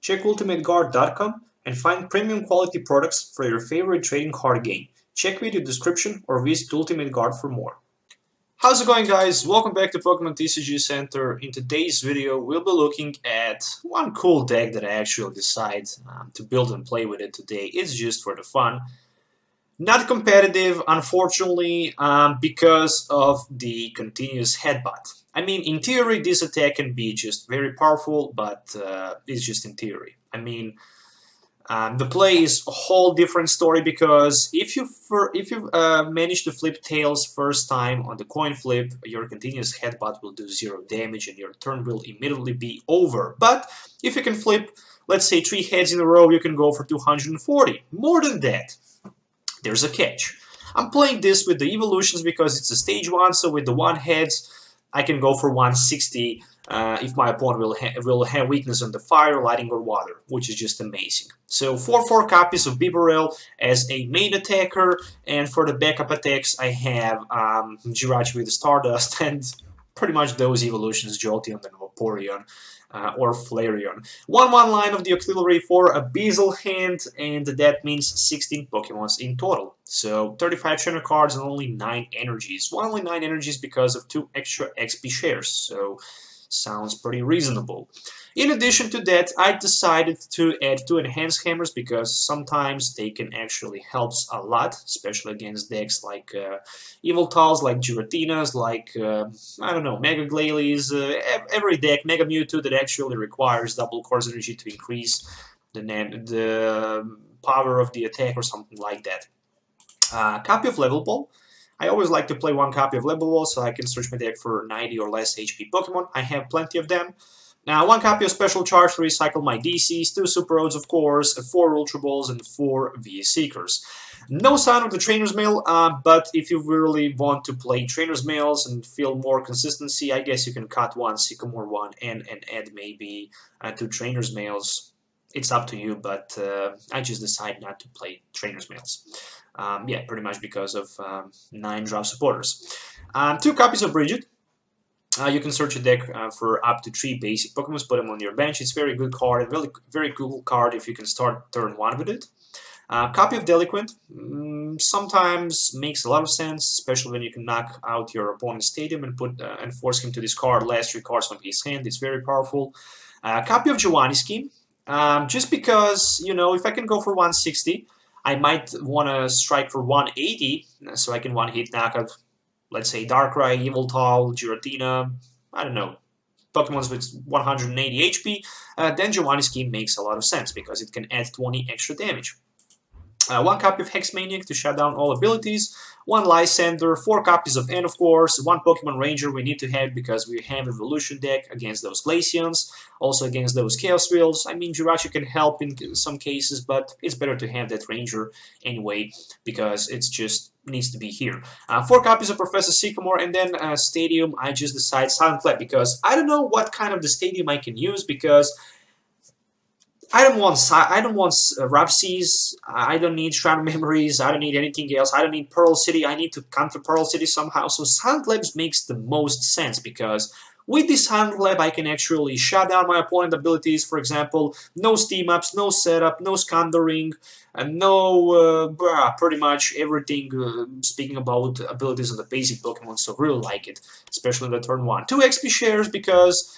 Check ultimateguard.com and find premium quality products for your favorite trading card game. Check video description or visit Ultimate Guard for more. How's it going, guys? Welcome back to Pokemon TCG Center. In today's video, we'll be looking at one cool deck that I actually decided to build and play with it today. It's just for the fun. Not competitive, unfortunately, because of the continuous headbutt. I mean, in theory, this attack can be just very powerful, but it's just in theory. I mean, the play is a whole different story, because if you manage to flip tails first time on the coin flip, your continuous headbutt will do 0 damage and your turn will immediately be over. But if you can flip, let's say 3 heads in a row, you can go for 240. More than that, there's a catch. I'm playing this with the evolutions because it's a stage 1, so with the 1 heads, I can go for 160 if my opponent will have weakness on the fire, lighting, or water, which is just amazing. So 4 copies of Bibarel as a main attacker, and for the backup attacks I have Jirachi with the Stardust and pretty much those evolutions, Jolteon and Vaporeon or Flareon. 1/1 line of the Octillery for a Bezel hand, and that means 16 Pokemons in total. So 35 trainer cards and only 9 energies. Well, only 9 energies because of 2 extra XP shares, so sounds pretty reasonable. In addition to that, I decided to add 2 Enhanced Hammers because sometimes they can actually help a lot, especially against decks like Eviltals, like Giratinas, like, I don't know, Mega Glalie, every deck, Mega Mewtwo that actually requires double course energy to increase the power of the attack or something like that. Copy of Level Ball. I always like to play 1 copy of Level Ball so I can search my deck for 90 or less HP Pokemon. I have plenty of them. Now, 1 copy of Special Charge to recycle my DCs, 2 Super Rods, of course, 4 Ultra Balls, and 4 VS Seekers. No sign of the Trainer's Mail, but if you really want to play Trainer's Mails and feel more consistency, I guess you can cut 1 Sycamore 1 and add maybe 2 Trainer's Mails. It's up to you, but I just decided not to play Trainer's Mails. Yeah, pretty much because of 9 draft supporters. 2 copies of Brigette. You can search a deck for up to 3 basic Pokemon, put them on your bench. It's a very good card, and really very cool card if you can start turn 1 with it. Copy of Delinquent sometimes makes a lot of sense, especially when you can knock out your opponent's stadium and and force him to discard last 3 cards from his hand. It's very powerful. Copy of Giovanni scheme, just because, you know, if I can go for 160, I might want to strike for 180, so I can one-hit knock out, let's say, Darkrai, Yveltal, Giratina, I don't know, Pokemons with 180 HP, then Giovanni scheme makes a lot of sense because it can add 20 extra damage. 1 copy of Hex Maniac to shut down all abilities, 1 Lysandre, 4 copies of N, of course, 1 Pokemon Ranger we need to have because we have Evolution deck against those Glaceons, also against those Chaos Wheels. I mean, Jirachi can help in some cases, but it's better to have that Ranger anyway because it's just needs to be here. 4 copies of Professor Sycamore, and then Stadium, I just decide Silent Lab because I don't know what kind of the Stadium I can use because I don't want Rough Seas, I don't need Shrine Memories, I don't need anything else, I don't need Pearl City, I need to counter Pearl City somehow, so Silent Labs makes the most sense because with this Silent Lab I can actually shut down my opponent abilities, for example, no Steam Ups, no Setup, no Scandering, and no, pretty much everything, speaking about abilities of the basic Pokemon, so really like it, especially the turn 1. 2 XP shares because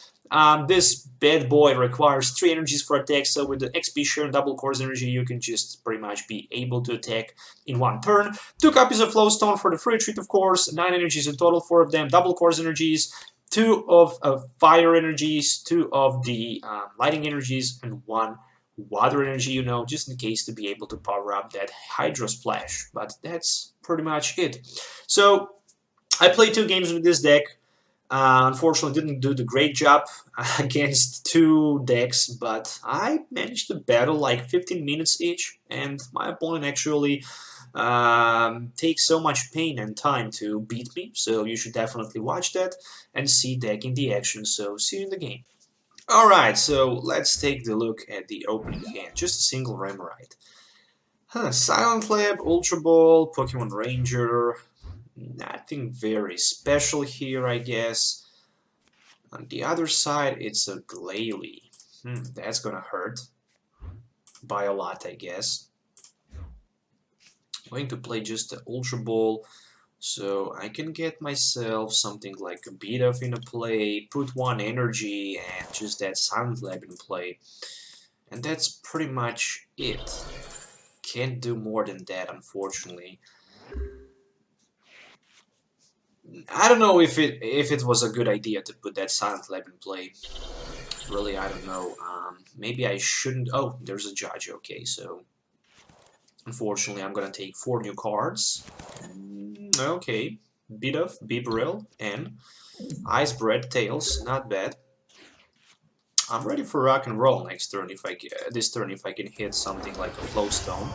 this bad boy requires 3 energies for attack, so with the XP share and double course energy you can just pretty much be able to attack in 1 turn. 2 copies of Float Stone for the free retreat, of course, 9 energies in total, 4 of them double course energies, 2 of fire energies, 2 of the lighting energies, and 1 water energy, you know, just in case to be able to power up that Hydro Splash. But that's pretty much it. So I played 2 games with this deck. Unfortunately, didn't do the great job against 2 decks, but I managed to battle like 15 minutes each, and my opponent actually takes so much pain and time to beat me, so you should definitely watch that and see deck in the action, so see you in the game. Alright, so let's take the look at the opening hand, just a single Remoraid. Silent Lab, Ultra Ball, Pokemon Ranger, nothing very special here, I guess. On the other side, it's a Glalie. That's gonna hurt. By a lot, I guess. I'm going to play just the Ultra Ball, so I can get myself something like a Bidoof in a play, put one energy, and just that Silent Lab in play. And that's pretty much it. Can't do more than that, unfortunately. I don't know if it was a good idea to put that Silent Lab in play. Really, I don't know. Maybe I shouldn't. Oh, there's a judge. Okay, so unfortunately, I'm gonna take 4 new cards. Okay, Bidoof, Bibarel, and Ice Bread, Tails. Not bad. I'm ready for rock and roll next turn. This turn, if I can hit something like a Float Stone.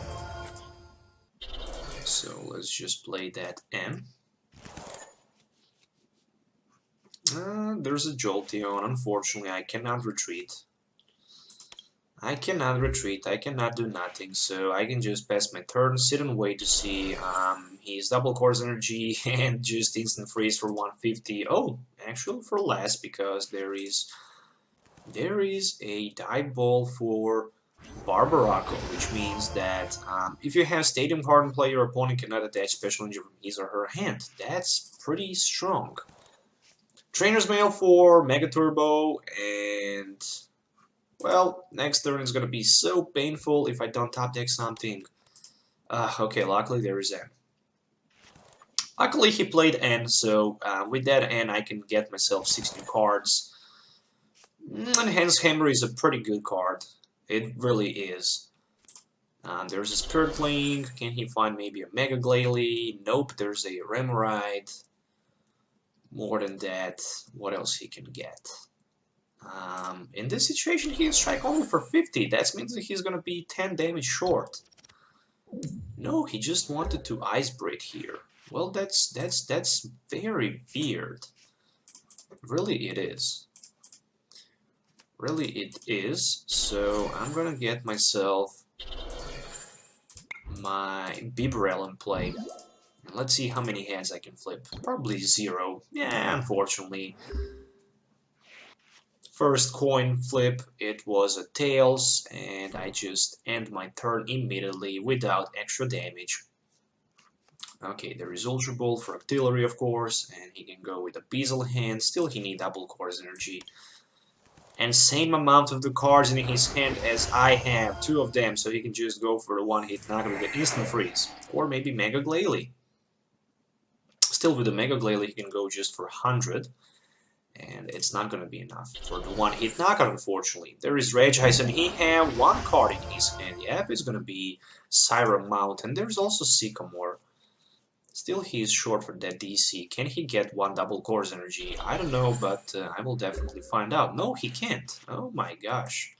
So let's just play that N. There's a Jolteon. Unfortunately, I cannot retreat. I cannot do nothing, so I can just pass my turn, sit and wait to see his double course energy and just instant freeze for 150. Oh, actually for less, because there is a dive ball for Barbaraco, which means that if you have Stadium card in play, your opponent cannot attach special energy from his or her hand. That's pretty strong. Trainer's Mail for Mega Turbo, and well, next turn is gonna be so painful if I don't top deck something. Okay, luckily there is N. Luckily he played N, so with that N I can get myself 6 new cards. Enhanced Hammer is a pretty good card. It really is. There's a Spiritling. Can he find maybe a Mega Glalie? Nope, there's a Remoraid. More than that, what else he can get? In this situation, he can strike only for 50. That means that he's gonna be 10 damage short. No, he just wanted to Ice Break here. Well, that's very weird. Really, it is. Really, it is. So I'm gonna get myself my Bibarel in play. Let's see how many hands I can flip. Probably 0. Yeah, unfortunately. First coin flip, it was a Tails, and I just end my turn immediately without extra damage. Okay, there is Ultra Ball for Octillery, of course, and he can go with a Beezle hand. Still, he needs double course energy. And same amount of the cards in his hand as I have, 2 of them, so he can just go for the one-hit knock with the instant freeze. Or maybe Mega Glalie. Still, with the Mega Glalie, he can go just for 100, and it's not going to be enough for the one-hit knockout, unfortunately. There is Regice, and he has 1 card in his hand. Yep, it's going to be Siren Mount, and there's also Sycamore. Still, he is short for that DC. Can he get 1 double course energy? I don't know, but I will definitely find out. No, he can't. Oh my gosh.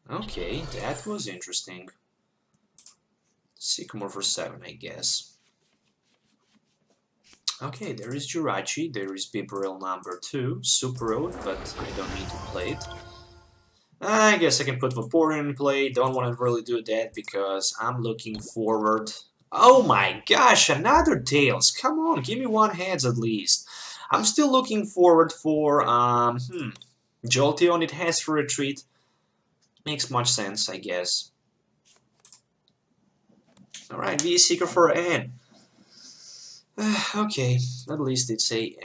Okay, that was interesting. Sycamore for 7, I guess. Okay, there is Jirachi, there is Bibarel number 2, Super Rod, but I don't need to play it. I guess I can put Vaporeon in play, don't want to really do that because I'm looking forward. Oh my gosh, another Tails, come on, give me 1 heads at least. I'm still looking forward for, Jolteon, it has for retreat. Makes much sense, I guess. Alright, be a Seeker for N. Okay, at least it's a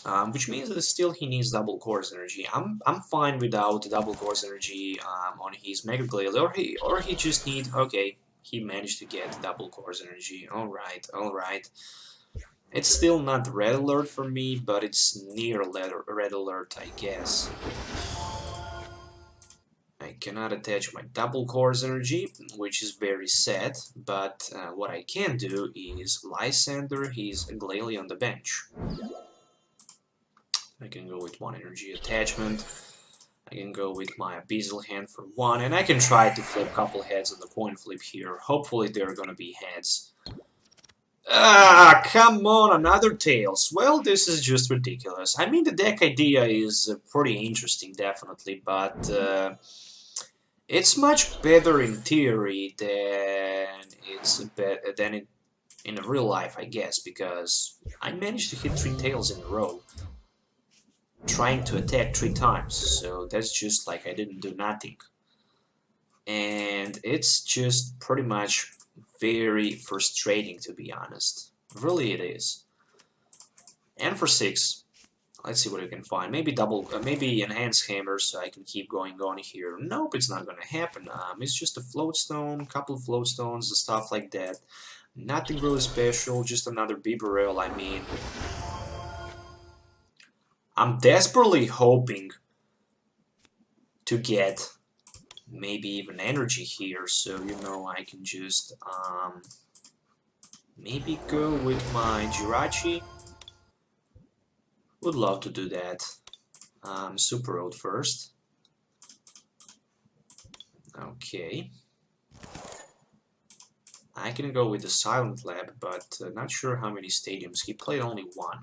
N. Which means that still he needs double course energy. I'm fine without double course energy on his Mega Glalie, or he just need. Okay, he managed to get double course energy. All right. It's still not red alert for me, but it's near red alert, I guess. I cannot attach my double course energy, which is very sad, but what I can do is Lysandre his Glalie on the bench. I can go with 1 energy attachment, I can go with my Beezle hand for 1, and I can try to flip a couple heads on the coin flip here. Hopefully they're gonna be heads. Ah, come on, another Tails. Well, this is just ridiculous. I mean, the deck idea is pretty interesting, definitely, but it's much better in theory than in real life, I guess, because I managed to hit 3 Tails in a row. trying to attack 3 times, so that's just like I didn't do nothing. And it's just pretty much very frustrating, to be honest. Really it is. And for 6, let's see what I can find. Maybe maybe Enhanced Hammer, so I can keep going on here. Nope, it's not gonna happen. It's just a Float Stone, couple of Float Stones, and stuff like that. Nothing really special, just another Bibarel. I mean, I'm desperately hoping to get maybe even energy here, so you know I can just maybe go with my Jirachi. Would love to do that. Super Rod first. Okay. I can go with the Silent Lab, but not sure how many stadiums. He played only 1.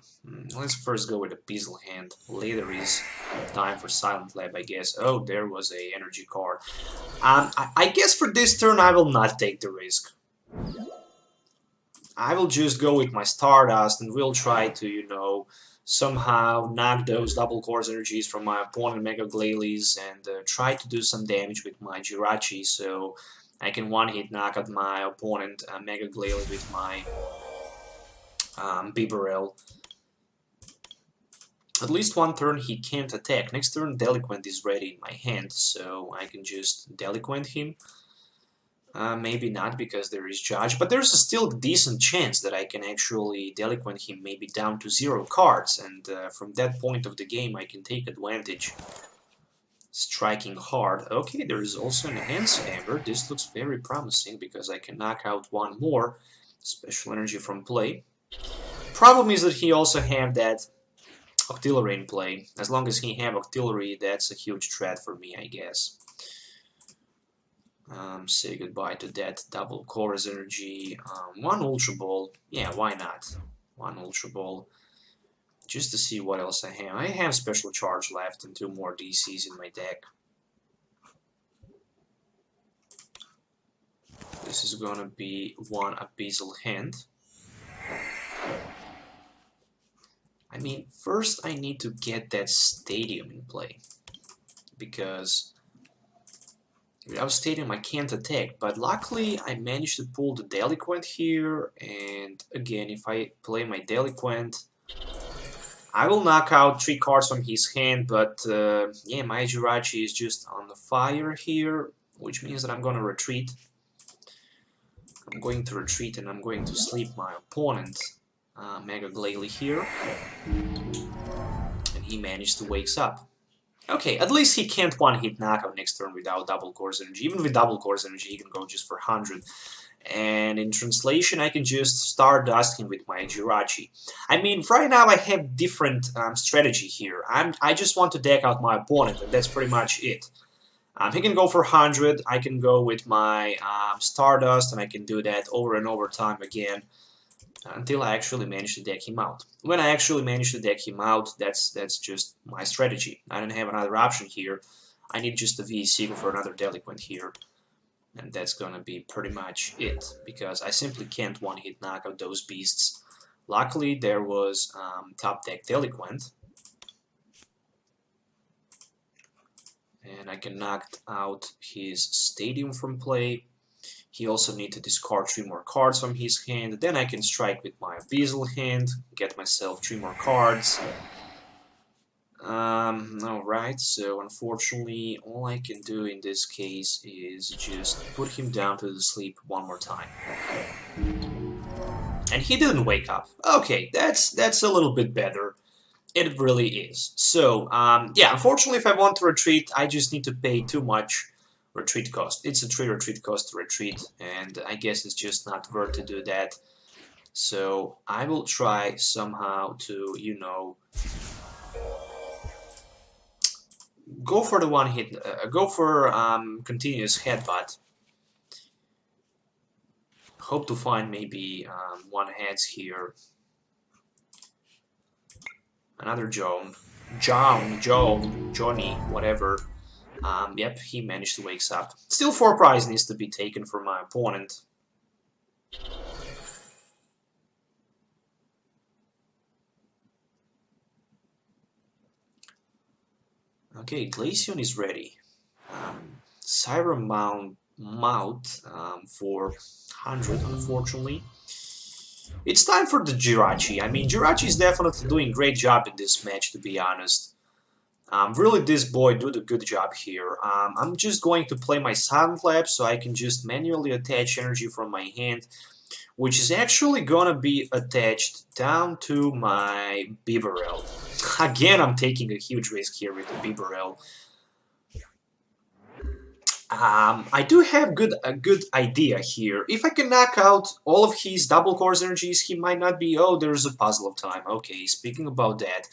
Let's first go with a Beazle Hand. Later is time for Silent Lab, I guess. Oh, there was a energy card. I guess for this turn I will not take the risk. I will just go with my Stardust and we'll try to, you know, somehow knock those double course energies from my opponent Mega Glalie and try to do some damage with my Jirachi, so I can one-hit knock out my opponent Mega Glalie with my Bibarel. At least one turn he can't attack. Next turn Delinquent is ready in my hand, so I can just Delinquent him. Maybe not, because there is Judge, but there's still a decent chance that I can actually Delinquent him maybe down to 0 cards, and from that point of the game I can take advantage. Striking hard. Okay, there is also an Enhanced Hammer. This looks very promising because I can knock out 1 more special energy from play. Problem is that he also have that Octillery in play. As long as he have Octillery, that's a huge threat for me, I guess. Say goodbye to that double chorus energy. 1 Ultra Ball. Yeah, why not? 1 Ultra Ball. Just to see what else I have. I have Special Charge left and 2 more DCs in my deck. This is gonna be 1 Abyssal Hand. I mean, first I need to get that Stadium in play, because without Stadium I can't attack, but luckily I managed to pull the Delinquent here, and again, if I play my Delinquent, I will knock out 3 cards from his hand, but yeah, my Jirachi is just on the fire here, which means that I'm gonna retreat. I'm going to retreat and I'm going to sleep my opponent, Mega Glalie here, and he managed to wake up. Okay, at least he can't one-hit knockout next turn without double course energy. Even with double course energy, he can go just for 100. And in translation, I can just Stardust him with my Jirachi. I mean, right now I have different strategy here. I just want to deck out my opponent, and that's pretty much it. He can go for 100, I can go with my Stardust, and I can do that over and over time again until I actually manage to deck him out. When I actually manage to deck him out, that's just my strategy. I don't have another option here. I need just a V-Seeker for another Delinquent here. And that's gonna be pretty much it, because I simply can't one-hit knock out those beasts. Luckily, there was top deck Delinquent. And I can knock out his Stadium from play. He also needs to discard 3 more cards from his hand. Then I can strike with my Abyssal Hand, get myself 3 more cards. Alright, so unfortunately all I can do in this case is just put him down to the sleep 1 more time. And he didn't wake up. Okay, that's a little bit better. It really is. So, yeah, unfortunately if I want to retreat, I just need to pay too much retreat cost. It's a 3 retreat cost to retreat, and I guess it's just not worth to do that. So, I will try somehow to, you know, go for the one-hit, go for continuous headbutt. Hope to find maybe 1 heads here. Another Johnny, whatever. Yep, he managed to wake up. Still 4 prize needs to be taken from my opponent. Okay, Glaceon is ready. Siren Mount for 100, unfortunately. It's time for the Jirachi. I mean, Jirachi is definitely doing a great job in this match, to be honest. Really, this boy did a good job here. I'm just going to play my Silent Lab so I can just manually attach energy from my hand, which is actually gonna be attached down to my Bibarel. Again, I'm taking a huge risk here with the Bibarel. I do have a good idea here. If I can knock out all of his double course energies, he might not be... Oh, there's a puzzle of time. Okay, speaking about that.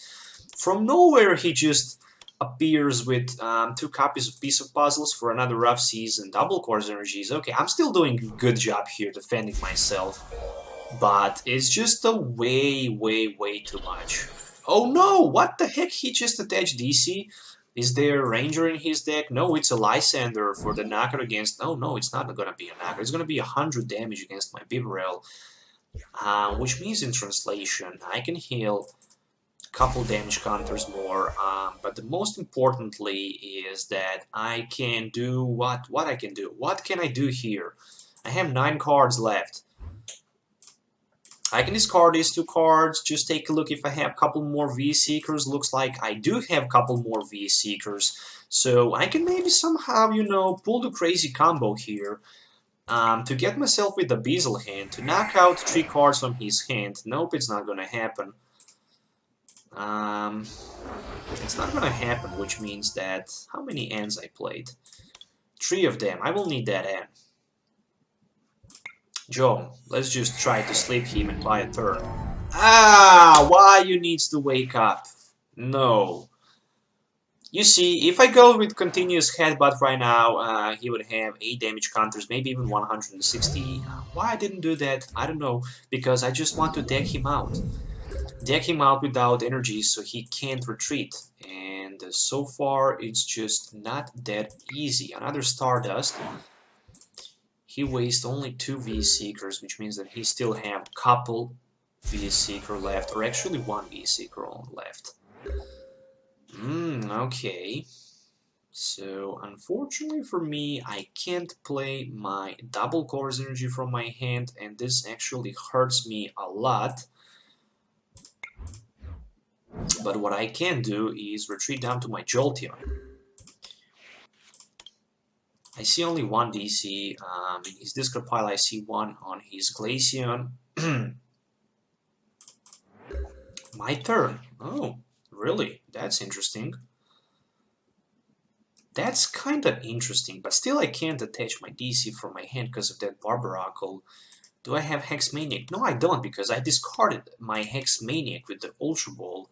From nowhere, he just appears with 2 copies of Piece of Puzzles for another rough season, double course energies. Okay, I'm still doing a good job here defending myself. But it's just a way too much. Oh no, what the heck? He just attached DC? Is there a Ranger in his deck? No, it's a Lysandre for the knockout against... Oh, no, it's not going to be a knockout. It's going to be 100 damage against my Bibarel. Which means in translation, I can heal a couple damage counters more. But the most importantly is that I can do what I can do. What can I do here? I have 9 cards left. I can discard these 2 cards, just take a look if I have a couple more V-Seekers. Looks like I do have a couple more V-Seekers. So I can maybe somehow, you know, pull the crazy combo here to get myself with the Beazle hand, to knock out 3 cards from his hand. Nope, it's not gonna happen. It's not gonna happen, which means that... How many ends I played? 3 of them. I will need that end. Joe, let's just try to sleep him and buy a turn. Ah, why you needs to wake up? No. You see, if I go with continuous headbutt right now, he would have 8 damage counters, maybe even 160. Why I didn't do that, I don't know, because I just want to deck him out. Deck him out without energy so he can't retreat. And so far, it's just not that easy. Another Stardust. He wastes only 2 V-Seekers, which means that he still have a couple V-Seeker left, or actually 1 V-Seeker left. Okay. So, unfortunately for me, I can't play my double course energy from my hand, and this actually hurts me a lot. But what I can do is retreat down to my Jolteon. I see only 1 DC, in his discard pile I see 1 on his Glaceon. My turn. Oh, really? That's interesting. That's kinda interesting, but still I can't attach my DC from my hand because of that Barbaracle. Do I have Hex Maniac? No, I don't, because I discarded my Hex Maniac with the Ultra Ball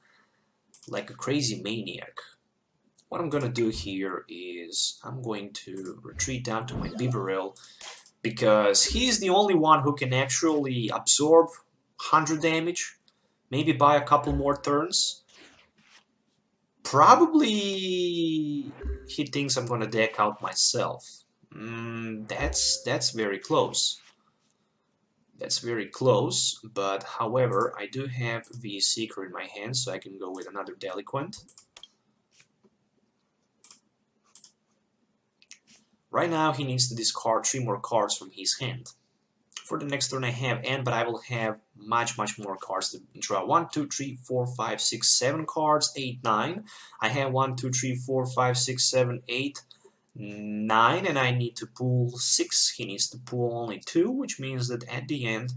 like a crazy maniac. What I'm gonna do here is I'm going to retreat down to my Bibarel because he's the only one who can actually absorb 100 damage, maybe buy a couple more turns. Probably he thinks I'm gonna deck out myself. That's very close. That's very close, but however, I do have the Seeker in my hand, so I can go with another Delinquent. Right now, he needs to discard 3 more cards from his hand. For the next turn, I have N, but I will have much more cards to draw. 1, 2, 3, 4, 5, 6, 7 cards, 8, 9. I have 1, 2, 3, 4, 5, 6, 7, 8, 9, and I need to pull 6. He needs to pull only 2, which means that at the end,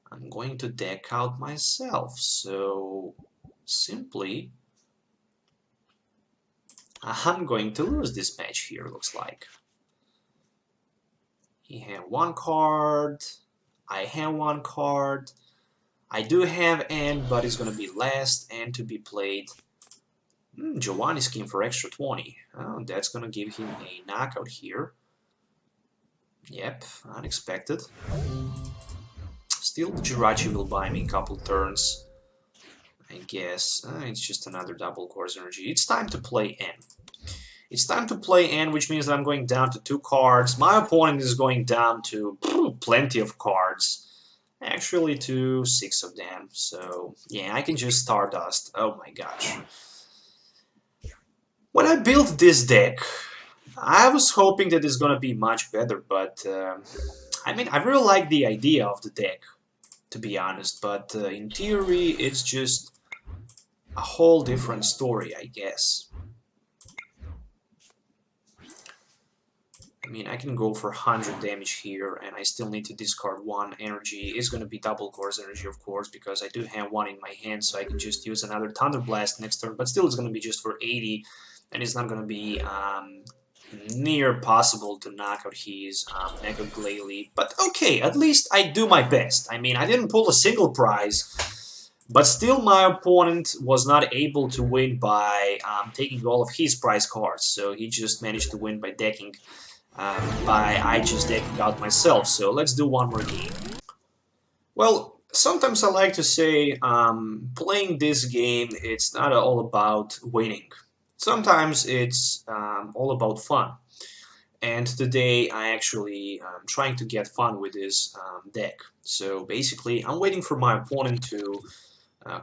I'm going to deck out myself. So, simply, I'm going to lose this match here, looks like. He had 1 card, I have 1 card, I do have N, but it's gonna be last N to be played. Giovanni scheme for extra 20. Oh, that's gonna give him a knockout here. Yep, unexpected. Still, Jirachi will buy me a couple turns. I guess it's just another double course energy. It's time to play N. It's time to play N, which means that I'm going down to 2 cards. My opponent is going down to plenty of cards. Actually, to 6 of them. So, yeah, I can just Stardust. Oh my gosh. When I built this deck, I was hoping that it's gonna be much better, but I mean, I really like the idea of the deck, to be honest, but in theory, it's just a whole different story, I guess. I mean, I can go for 100 damage here, and I still need to discard 1 energy. It's going to be double course energy, of course, because I do have 1 in my hand, so I can just use another Thunder Blast next turn, but still it's going to be just for 80, and it's not going to be near possible to knock out his Mega Glalie. But okay, at least I do my best. I mean, I didn't pull a single prize, but still my opponent was not able to win by taking all of his prize cards, so he just managed to win by decking. I just decked out myself, so let's do one more game. Well, sometimes I like to say playing this game, it's not all about winning. Sometimes it's all about fun. And today I actually am trying to get fun with this deck. So basically I'm waiting for my opponent to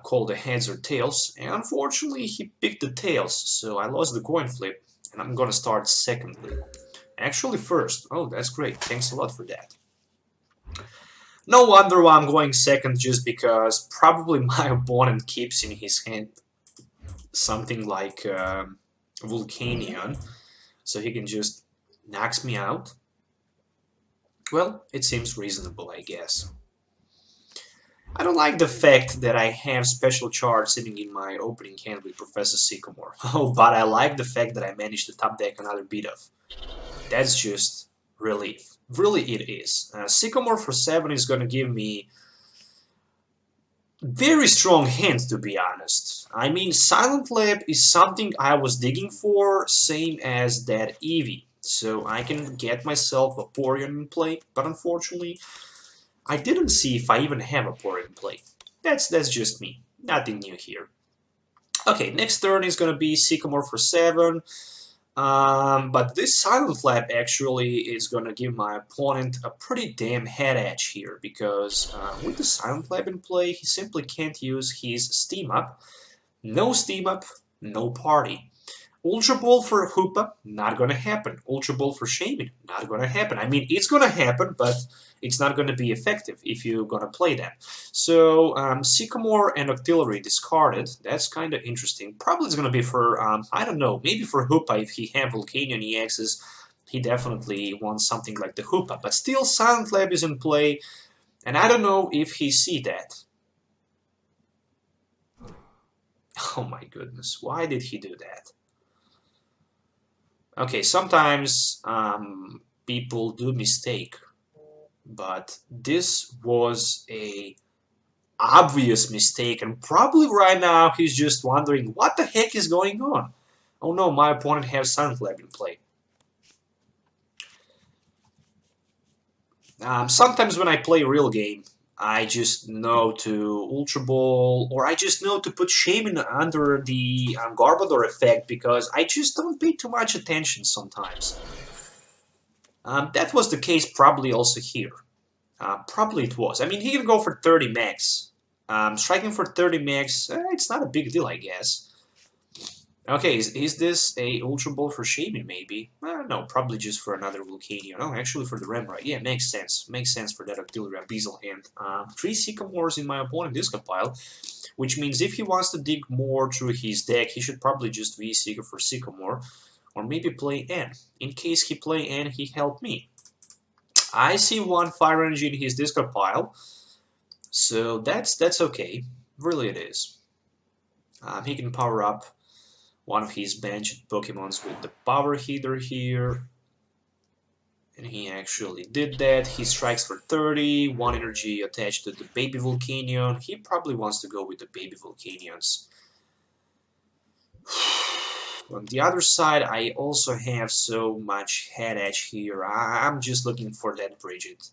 call the heads or tails, and unfortunately he picked the tails, so I lost the coin flip, and I'm gonna start secondly. Actually first. Oh, that's great. Thanks a lot for that. No wonder why I'm going second, just because probably my opponent keeps in his hand something like Volcanion, so he can just knocks me out. Well, it seems reasonable, I guess. I don't like the fact that I have Special Charge sitting in my opening hand with Professor Sycamore. Oh, but I like the fact that I managed to top deck another Bidoof. That's just relief. Really it is. Sycamore for 7 is gonna give me very strong hand, to be honest. I mean, Silent Lab is something I was digging for, same as that Eevee. So I can get myself a Vaporeon in play, but unfortunately, I didn't see if I even have a Vaporeon in play. That's just me. Nothing new here. Okay, next turn is gonna be Sycamore for 7. But this Silent Lab actually is gonna give my opponent a pretty damn head edge here, because with the Silent Lab in play, he simply can't use his Steam Up. No Steam Up, no party. Ultra Ball for Hoopa, not gonna happen. Ultra Ball for Shaman, not gonna happen. I mean, it's gonna happen, but it's not gonna be effective if you're gonna play that. So, Sycamore and Octillery discarded. That's kind of interesting. Probably it's gonna be for, I don't know, maybe for Hoopa if he have Volcanion EXs. He definitely wants something like the Hoopa. But still, Silent Lab is in play, and I don't know if he see that. Oh my goodness, why did he do that? Okay, sometimes people do mistake, but this was a obvious mistake, and probably right now he's just wondering what the heck is going on. Oh no, my opponent has Silent Lab in play. Sometimes when I play a real game, I just know to Ultra Ball, or I just know to put Shaman under the Garbodor effect, because I just don't pay too much attention sometimes. That was the case probably also here. Probably it was. I mean, he can go for 30 max. Striking for 30 max, it's not a big deal, I guess. Okay, is this a Ultra Ball for Shaman, maybe? No, probably just for another Volcanion. Oh, actually for the Remoraid. Yeah, makes sense. Makes sense for that Octillery Abyssal hand. 3 Sycamores in my opponent discard pile, which means if he wants to dig more through his deck, he should probably just V-Seeker for Sycamore, or maybe play N. In case he play N, he helped me. I see 1 Fire Energy in his discard pile, so that's okay. Really it is. He can power up one of his benched Pokemons with the Power Heater here. And he actually did that. He strikes for 30, 1 energy attached to the Baby Volcanion. He probably wants to go with the Baby Volcanions. On the other side, I also have so much head edge here. I'm just looking for that Brigette.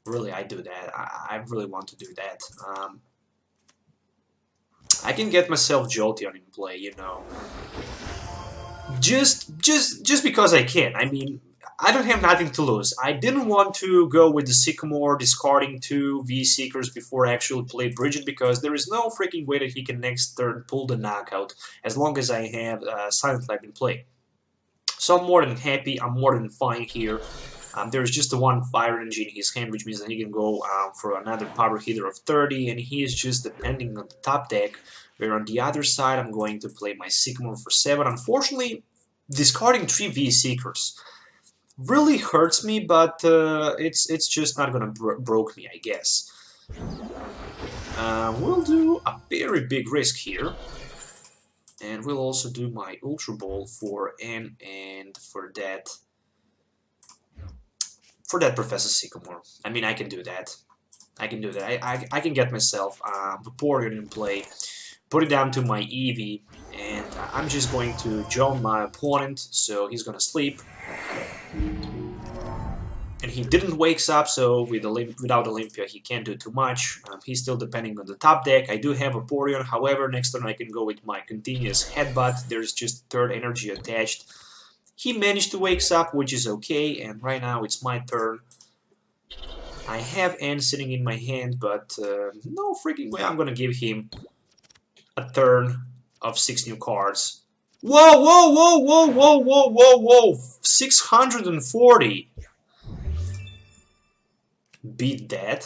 Really, I do that. I really want to do that. I can get myself Jolteon in play, you know. Just because I can. I mean, I don't have nothing to lose. I didn't want to go with the Sycamore, discarding 2 V-Seekers before I actually play Brigette, because there is no freaking way that he can next turn pull the knockout as long as I have Silent Lab in play. So I'm more than happy, I'm more than fine here. There's just the 1 fire energy in his hand, which means that he can go for another power hitter of 30, and he is just depending on the top deck, where on the other side I'm going to play my Sycamore for 7. Unfortunately, discarding 3 V-Seekers really hurts me, but it's just not gonna broke me, I guess. We'll do a very big risk here. And we'll also do my Ultra Ball for N, and for that Professor Sycamore. I mean, I can do that. I can do that. I can get myself Vaporeon in play, put it down to my Eevee, and I'm just going to jolt my opponent, so he's gonna sleep. And he didn't wakes up, so without Olympia he can't do too much. He's still depending on the top deck. I do have a Vaporeon, however, next turn I can go with my continuous headbutt. There's just 3rd energy attached. He managed to wakes up, which is okay, and right now it's my turn. I have N sitting in my hand, but no freaking way I'm gonna give him a turn of 6 new cards. Whoa, whoa, whoa, whoa, whoa, whoa, whoa, whoa! 640! Beat that.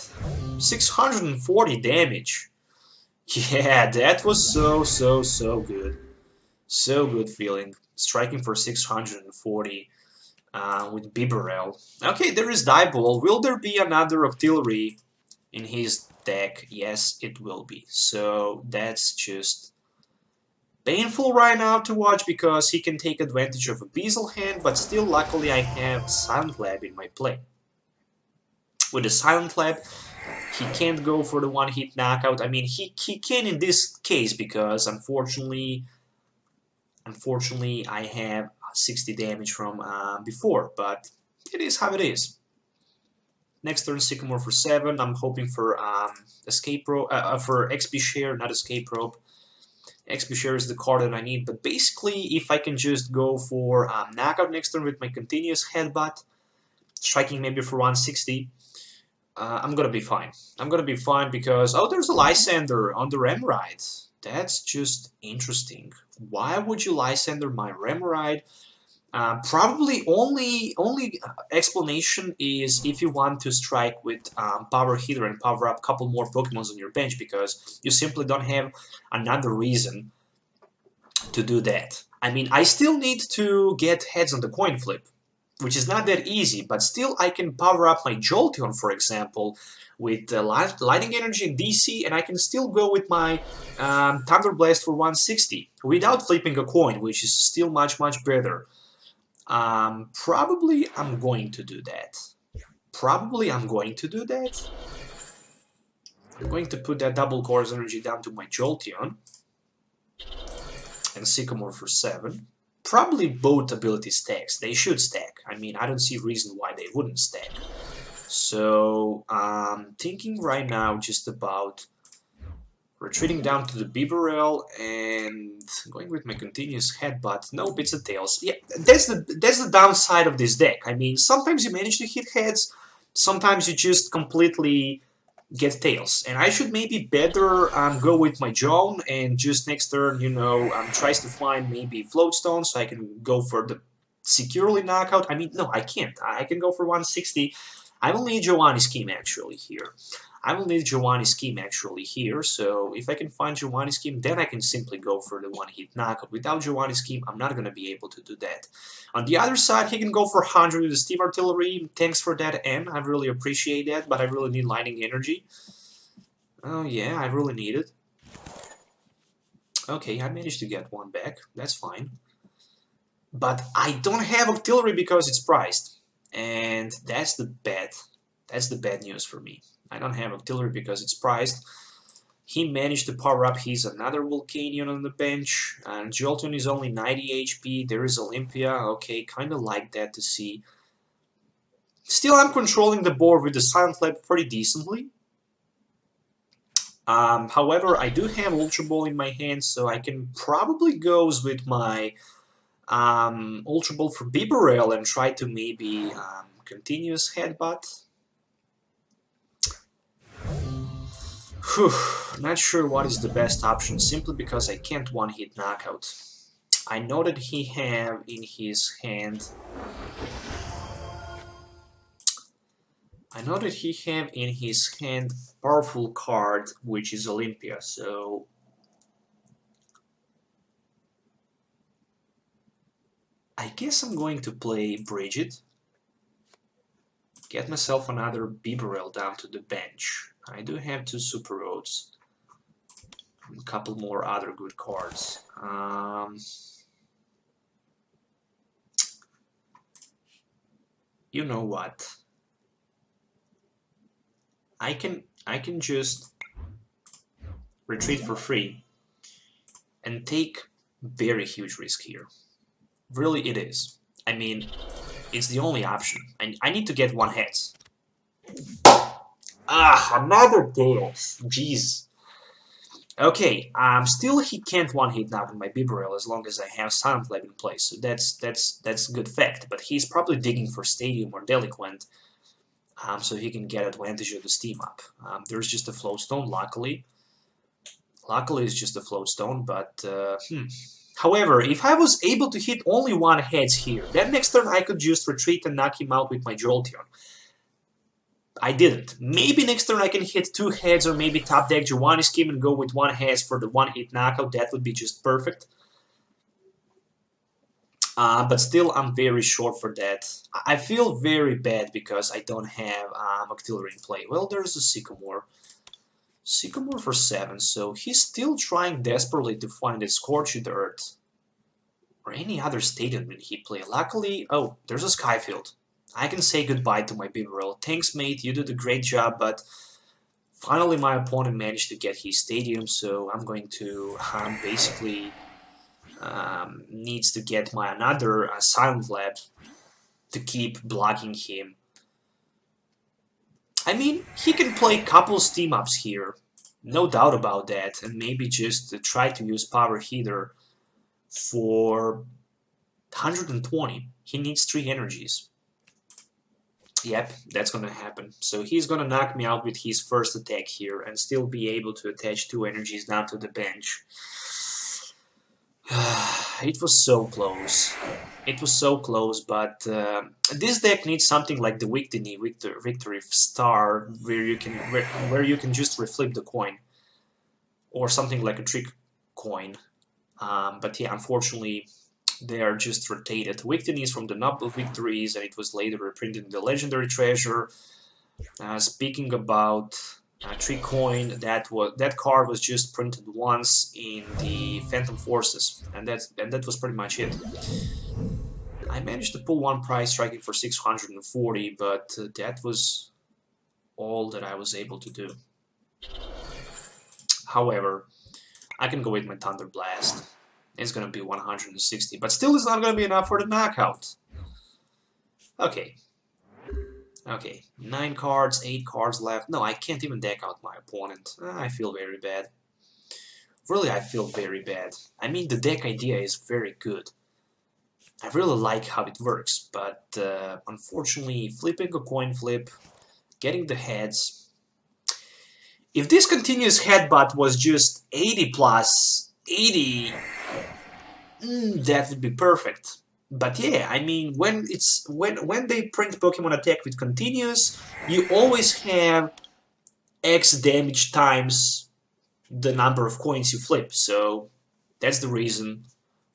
640 damage. Yeah, that was so good. So good feeling. Striking for 640 with Bibarel. Okay, there is Dieball. Will there be another Octillery in his deck? Yes, it will be. So that's just painful right now to watch, because he can take advantage of a Beazle hand, but still luckily I have Silent Lab in my play. With the Silent Lab, he can't go for the 1-hit knockout. I mean, he can in this case, because unfortunately I have 60 damage from before, but it is how it is. Next turn, Sycamore for 7. I'm hoping for Escape Rope, for XP Share, not Escape Rope. XP Share is the card that I need, but basically, if I can just go for knockout next turn with my continuous headbutt, striking maybe for 160, I'm gonna be fine. I'm gonna be fine because, oh, there's a Lysandre on the Remoraid. That's just interesting. Why would you Lysandre my Remoraid? Probably only explanation is if you want to strike with Power Hitter and power up a couple more Pokemons on your bench, because you simply don't have another reason to do that. I mean, I still need to get heads on the coin flip, which is not that easy, but still I can power up my Jolteon, for example, with Lightning Energy and DC, and I can still go with my Thunder Blast for 160 without flipping a coin, which is still much better. Probably I'm going to do that. I'm going to put that double Course Energy down to my Jolteon and Sycamore for 7. Probably both ability stacks. They should stack. I mean, I don't see a reason why they wouldn't stack. So, thinking right now just about retreating down to the Bibarel and going with my continuous headbutt. Nope, it's a tails. Yeah, that's the downside of this deck. I mean, sometimes you manage to hit heads, sometimes you just completely get tails. And I should maybe better go with my Joan and just next turn, you know, tries to find maybe Float Stone so I can go for the securely knockout. I mean, no, I can't. I can go for 160. I will need Giovanni's scheme actually here. So if I can find Giovanni's scheme, then I can simply go for the 1-hit knockout. Without Giovanni's scheme, I'm not going to be able to do that. On the other side, he can go for 100 with the Steam Artillery. Thanks for that, N. I really appreciate that, but I really need Lightning Energy. Oh yeah, I really need it. Okay, I managed to get one back. That's fine. But I don't have Octillery because it's priced. And that's the bad news for me. I don't have Octillery because it's priced. He managed to power up his another Volcanion on the bench. And Jolteon is only 90 HP. There is Olympia. Okay, kind of like that to see. Still, I'm controlling the board with the Silent Lab pretty decently. However, I do have Ultra Ball in my hand, so I can probably go with my Ultra Ball for Bibarel and try to maybe continuous headbutt. Whew, not sure what is the best option, simply because I can't one-hit knockout. I know that he have in his hand... powerful card, which is Olympia, so... I guess I'm going to play Brigette. Get myself another Bibarel down to the bench. I do have 2 Super Rods. A couple more other good cards. You know what? I can just retreat for free and take very huge risk here. Really, it is. I mean, it's the only option. I need to get 1 hit. Another Chaos. Jeez. Okay, still he can't one-hit now with my Bibarel as long as I have Silent Lab in place, so that's a good fact. But he's probably digging for Stadium or Delinquent, so he can get advantage of the steam up. There's just a Float Stone, luckily. Luckily, it's just a Float Stone, but However, if I was able to hit only 1 heads here, then next turn I could just retreat and knock him out with my Jolteon. I didn't. Maybe next turn I can hit 2 heads or maybe top deck Giovanni scheme and go with 1 head for the 1-hit knockout. That would be just perfect. But still, I'm very short for that. I feel very bad because I don't have Octillery in play. Well, there's a Sycamore. Sycamore for 7, so he's still trying desperately to find a Scorched Earth or any other stadium that he play. Luckily, oh, there's a Skyfield. I can say goodbye to my Bibarel. Thanks, mate, you did a great job, but finally my opponent managed to get his stadium, so I'm going to basically needs to get my another Silent Lab to keep blocking him. I mean, he can play couple steam ups here, no doubt about that, and maybe just try to use Power Heater for 120. He needs 3 energies. Yep, that's gonna happen. So he's gonna knock me out with his first attack here and still be able to attach 2 energies down to the bench. It was so close. It was so close, but this deck needs something like the Victory Star, where you can just reflip the coin, or something like a Trick Coin. But yeah, unfortunately, they are just rotated. Victory is from the Noble Victories, and it was later reprinted in the Legendary Treasure. Speaking about Trick Coin, that card was just printed once in the Phantom Forces, and that was pretty much it. I managed to pull 1 prize striking for 640, but that was all that I was able to do. However, I can go with my Thunder Blast. It's gonna be 160, but still it's not gonna be enough for the knockout. Okay. Okay, 9 cards, 8 cards left. No, I can't even deck out my opponent. I feel very bad. Really, I feel very bad. I mean, the deck idea is very good. I really like how it works, but unfortunately, flipping a coin flip, getting the heads... If this continuous headbutt was just 80 plus 80, that would be perfect. But yeah, I mean, when they print Pokemon Attack with continuous, you always have X damage times the number of coins you flip. So that's the reason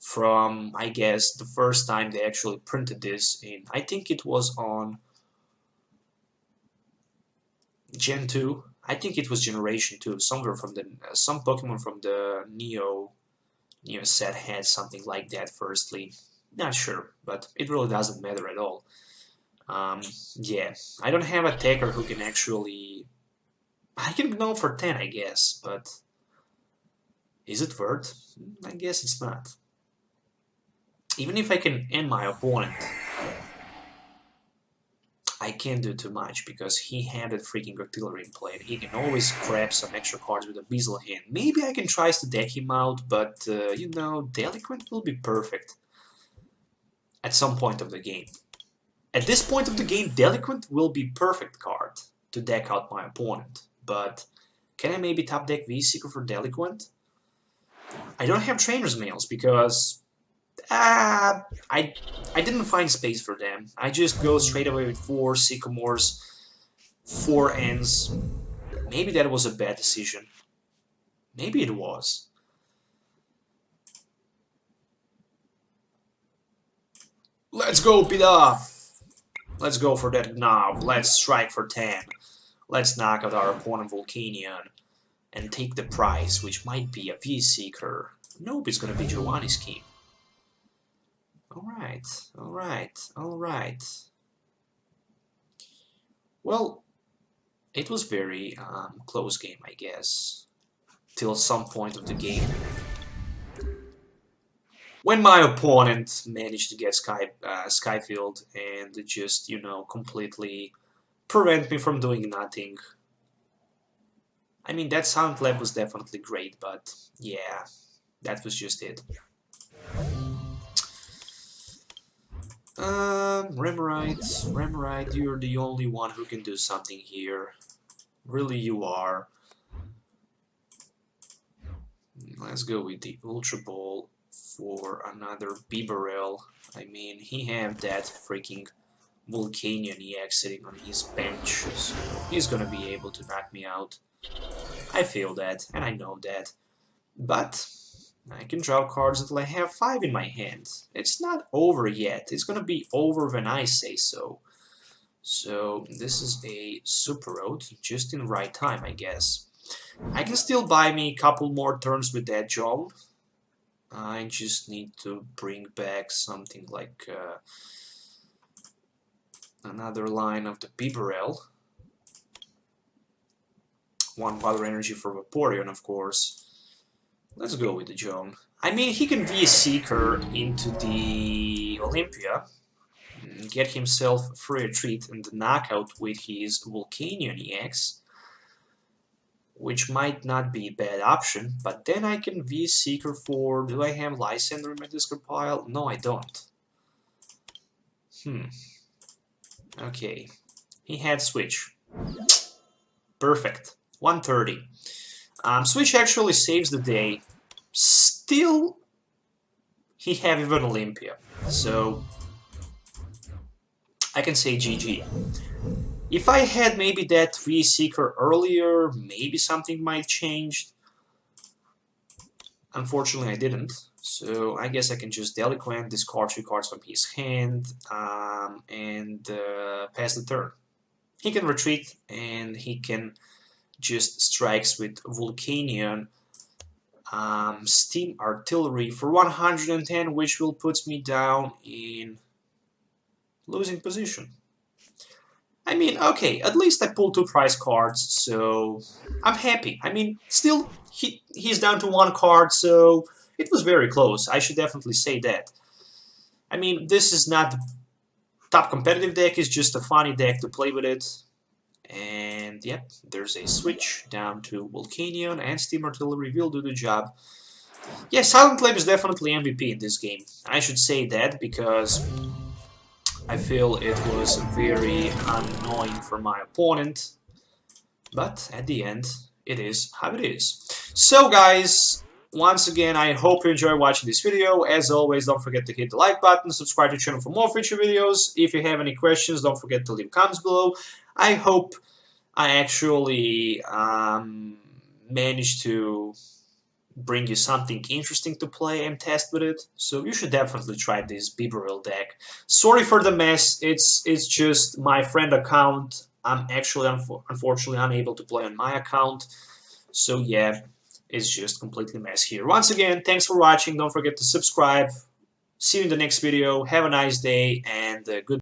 from, I guess, the first time they actually printed this in, I think it was on Gen 2. I think it was Generation 2, somewhere from the, some Pokemon from the Neo set had something like that firstly. Not sure, but it really doesn't matter at all. Yeah, I don't have a attacker who can actually... I can go for 10, I guess, but... Is it worth? I guess it's not. Even if I can end my opponent, I can't do too much, because he had a freaking Octillery in play, and he can always grab some extra cards with a Beazle hand. Maybe I can try to deck him out, but, you know, Delinquent will be perfect. at some point of the game. At this point of the game, Delinquent will be perfect card to deck out my opponent. But can I maybe top deck V-Seeker for Delinquent? I don't have Trainer's Mails because I didn't find space for them. I just go straight away with 4 Sycamores, 4 Ends. Maybe that was a bad decision. Maybe it was. Let's go, Bidoof! Let's go for that knob. Let's strike for 10. Let's knock out our opponent Volcanion and take the prize, which might be a V-Seeker. Nope, it's gonna be Giovanni's scheme. Alright, alright, alright. Well, it was very close game, I guess. Till some point of the game. When my opponent managed to get Skyfield and just, you know, completely prevent me from doing nothing. I mean, that Silent Lab was definitely great, but yeah, that was just it. Remoraid, you're the only one who can do something here. Really, you are. Let's go with the Ultra Ball for another Bibarel. I mean, he had that freaking Volcanion EX sitting on his bench, so he's gonna be able to knock me out. I feel that, and I know that. But I can draw cards until I have 5 in my hand. It's not over yet. It's gonna be over when I say so. So this is a Super Rod, just in the right time, I guess. I can still buy me a couple more turns with that Joel. I just need to bring back something like another line of the Bibarel. 1 Water Energy for Vaporeon, of course. Let's go with the Joan. I mean, he can be a Seeker into the Olympia, get himself free retreat and the knockout with his Volcanion EX, which might not be a bad option, but then I can V-Seeker for... Do I have Lysandre in my discard pile? No, I don't. Okay. He had Switch. Perfect. 130. Switch actually saves the day. Still, he have even Olympia. So, I can say GG. If I had maybe that V-Seeker earlier, maybe something might change. Unfortunately, I didn't. So I guess I can just Delinquent, discard 3 cards from his hand, and pass the turn. He can retreat, and he can just strikes with Volcanion, Steam Artillery for 110, which will put me down in losing position. I mean, okay, at least I pulled 2 prize cards, so I'm happy. I mean, still, he's down to 1 card, so it was very close. I should definitely say that. I mean, this is not the top competitive deck, it's just a funny deck to play with it. And yep, there's a switch down to Volcanion, and Steam Artillery will do the job. Yeah, Silent Lab is definitely MVP in this game. I should say that because I feel it was very annoying for my opponent, but at the end, it is how it is. So guys, once again, I hope you enjoy watching this video. As always, don't forget to hit the like button, subscribe to the channel for more future videos. If you have any questions, don't forget to leave comments below. I hope I actually managed to bring you something interesting to play and test with it. So you should definitely try this Bibarel deck. Sorry for the mess. It's just my friend account. I'm actually unfortunately unable to play on my account. So yeah, it's just completely mess here. Once again, thanks for watching. Don't forget to subscribe. See you in the next video. Have a nice day and good